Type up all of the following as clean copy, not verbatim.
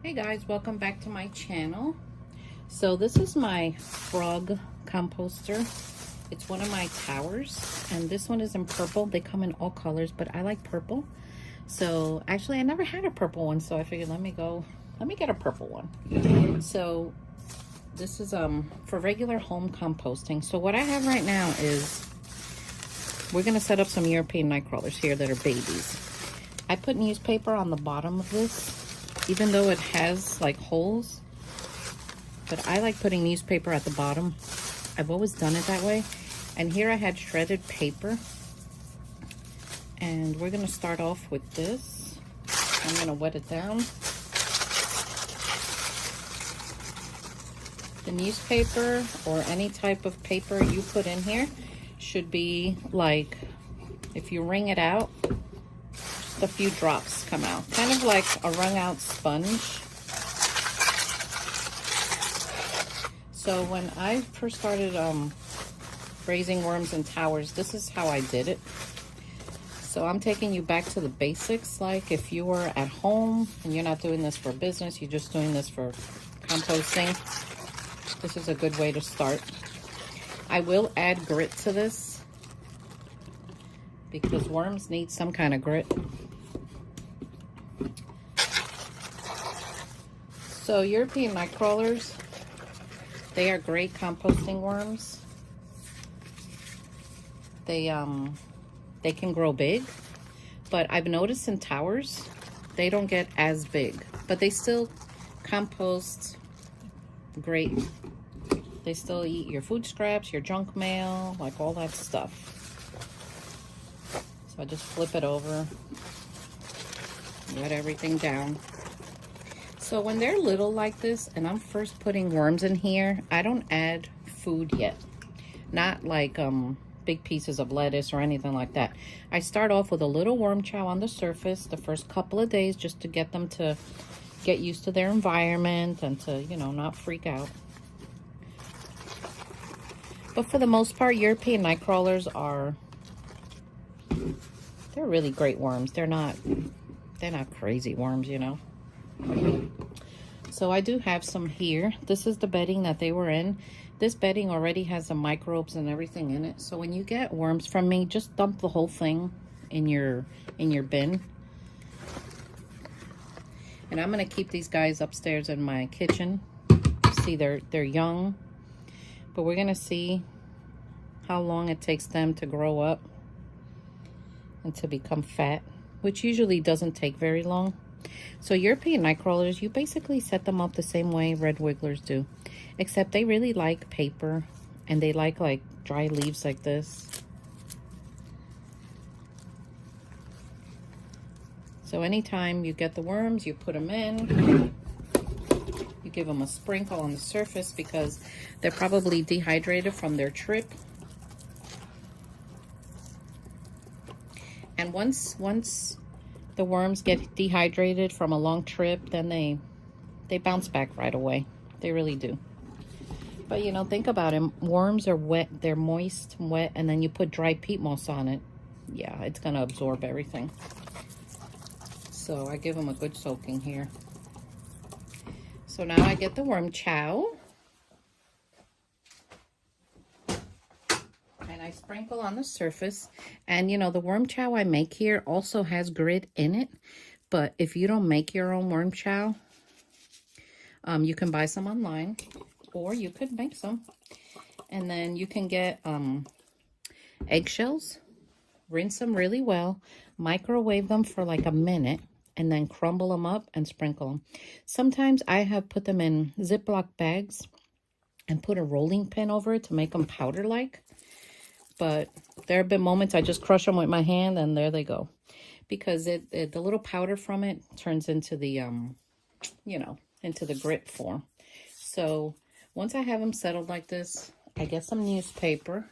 Hey guys, welcome back to my channel. So this is my frog composter. It's one of my towers, and this one is in purple. They come in all colors, but I like purple. So actually I never had a purple one, so I figured let me get a purple one. So this is for regular home composting. So what I have right now is we're gonna set up some European Nightcrawlers here that are babies. I put newspaper on the bottom of this, even though it has like holes, but I like putting newspaper at the bottom. I've always done it that way. And here I had shredded paper, and we're gonna start off with this. I'm gonna wet it down. The newspaper or any type of paper you put in here should be like, if you wring it out, a few drops come out, kind of like a wrung out sponge. So when I first started raising worms in towers, this is how I did it. So I'm taking you back to the basics. Like if you were at home and you're not doing this for business, you're just doing this for composting, this is a good way to start. I will add grit to this because worms need some kind of grit. So European Nightcrawlers, they are great composting worms. They can grow big, but I've noticed in towers, they don't get as big, but they still compost great. They still eat your food scraps, your junk mail, like all that stuff. So I just flip it over, wet everything down. So when they're little like this and I'm first putting worms in here, I don't add food yet. Not like big pieces of lettuce or anything like that. I start off with a little worm chow on the surface the first couple of days, just to get them to get used to their environment and to, you know, not freak out. But for the most part, European Nightcrawlers they're really great worms. They're not crazy worms, you know. So I do have some here. This is the bedding that they were in. This bedding already has the microbes and everything in it. So when you get worms from me, just dump the whole thing in your bin. And I'm gonna keep these guys upstairs in my kitchen. See, they're young, but we're gonna see how long it takes them to grow up and to become fat, which usually doesn't take very long. So European Nightcrawlers, you basically set them up the same way red wigglers do, except they really like paper and they like dry leaves like this. So anytime you get the worms, you put them in, you give them a sprinkle on the surface because they're probably dehydrated from their trip. And once the worms get dehydrated from a long trip, then they bounce back right away. They really do. But you know, think about it. Worms are wet. They're moist and wet, and then you put dry peat moss on it. Yeah, it's gonna absorb everything. So I give them a good soaking here. So now I get the worm chow. I sprinkle on the surface, and you know, the worm chow I make here also has grit in it, but if you don't make your own worm chow, you can buy some online, or you could make some, and then you can get eggshells, rinse them really well, microwave them for like a minute, and then crumble them up and sprinkle them. Sometimes I have put them in Ziploc bags and put a rolling pin over it to make them powder-like. But there have been moments I just crush them with my hand and there they go. Because the little powder from it turns into the, you know, into the grit form. So once I have them settled like this, I get some newspaper.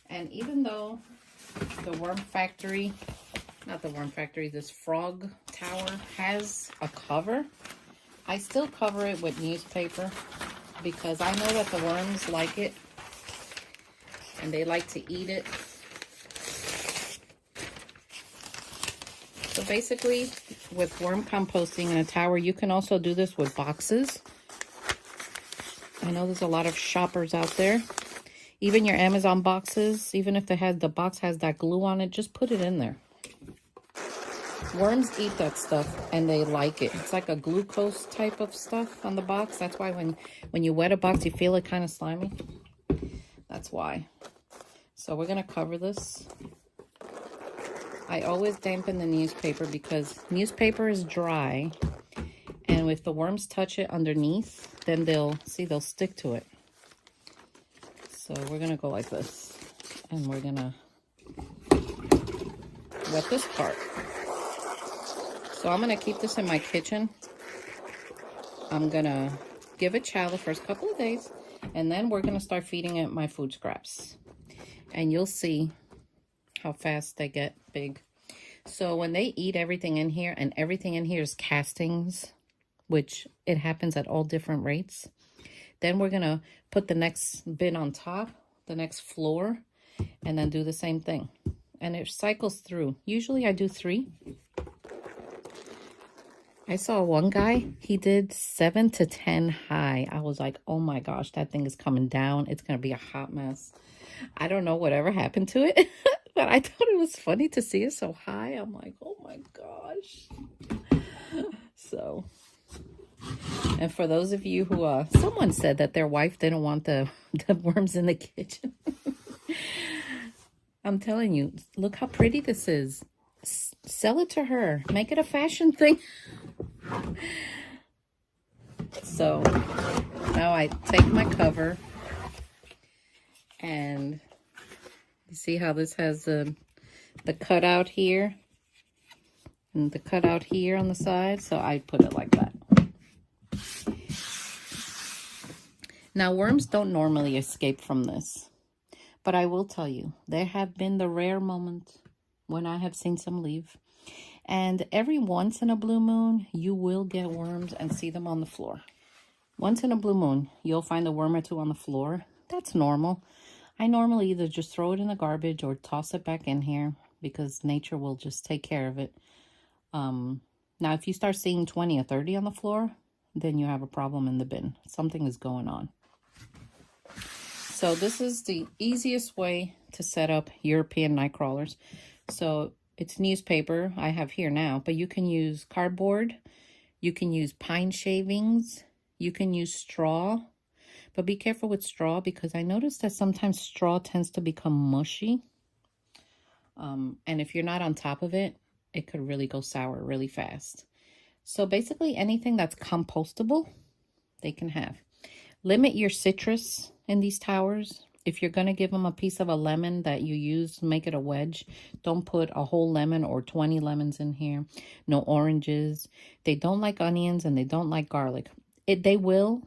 And even though the worm factory, not the worm factory, this frog tower has a cover, I still cover it with newspaper because I know that the worms like it. And they like to eat it. So basically, with worm composting in a tower, you can also do this with boxes. I know there's a lot of shoppers out there. Even your Amazon boxes, even if the box has that glue on it, just put it in there. Worms eat that stuff and they like it. It's like a glucose type of stuff on the box. That's why when you wet a box, you feel it kind of slimy. That's why. So we're going to cover this. I always dampen the newspaper because newspaper is dry. And if the worms touch it underneath, then they'll stick to it. So we're going to go like this. And we're going to wet this part. So I'm going to keep this in my kitchen. I'm going to give it chow the first couple of days. And then we're going to start feeding it my food scraps. And you'll see how fast they get big. So when they eat everything in here, and everything in here is castings, which it happens at all different rates. Then we're going to put the next bin on top, the next floor, and then do the same thing. And it cycles through. Usually I do 3. I saw one guy, he did 7 to 10 high. I was like, oh my gosh, that thing is coming down. It's going to be a hot mess. I don't know whatever happened to it, but I thought it was funny to see it so high. I'm like, oh my gosh. So, and for those of you who, someone said that their wife didn't want the worms in the kitchen. I'm telling you, look how pretty this is. Sell it to her. Make it a fashion thing. So now I take my cover, and you see how this has the cutout here and the cutout here on the side. So I put it like that. Now worms don't normally escape from this, but I will tell you, there have been the rare moments when I have seen some leave. And every once in a blue moon, you will get worms and see them on the floor. Once in a blue moon, you'll find a worm or 2 on the floor. That's normal. I normally either just throw it in the garbage or toss it back in here because nature will just take care of it. Now, if you start seeing 20 or 30 on the floor, then you have a problem in the bin. Something is going on. So this is the easiest way to set up European night crawlers. So it's newspaper I have here now, but you can use cardboard, you can use pine shavings, you can use straw, but be careful with straw because I noticed that sometimes straw tends to become mushy. And if you're not on top of it, it could really go sour really fast. So basically anything that's compostable, they can have. Limit your citrus in these towers. If you're going to give them a piece of a lemon that you use, make it a wedge. Don't put a whole lemon or 20 lemons in here. No oranges. They don't like onions and they don't like garlic. It will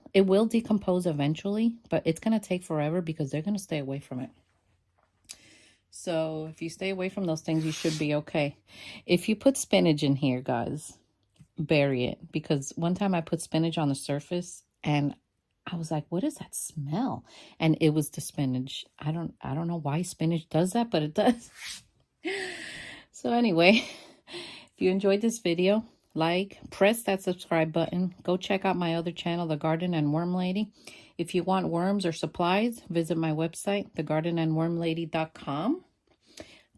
decompose eventually, but it's going to take forever because they're going to stay away from it. So if you stay away from those things, you should be okay. If you put spinach in here, guys, bury it. Because one time I put spinach on the surface and I was like, what is that smell? And it was the spinach. I don't know why spinach does that, but it does. So anyway, if you enjoyed this video, press that subscribe button. Go check out my other channel, The Garden and Worm Lady. If you want worms or supplies, visit my website, thegardenandwormlady.com.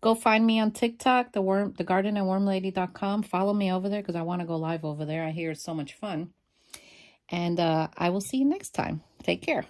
Go find me on TikTok, thegardenandwormlady.com. Follow me over there because I want to go live over there. I hear it's so much fun. And I will see you next time. Take care.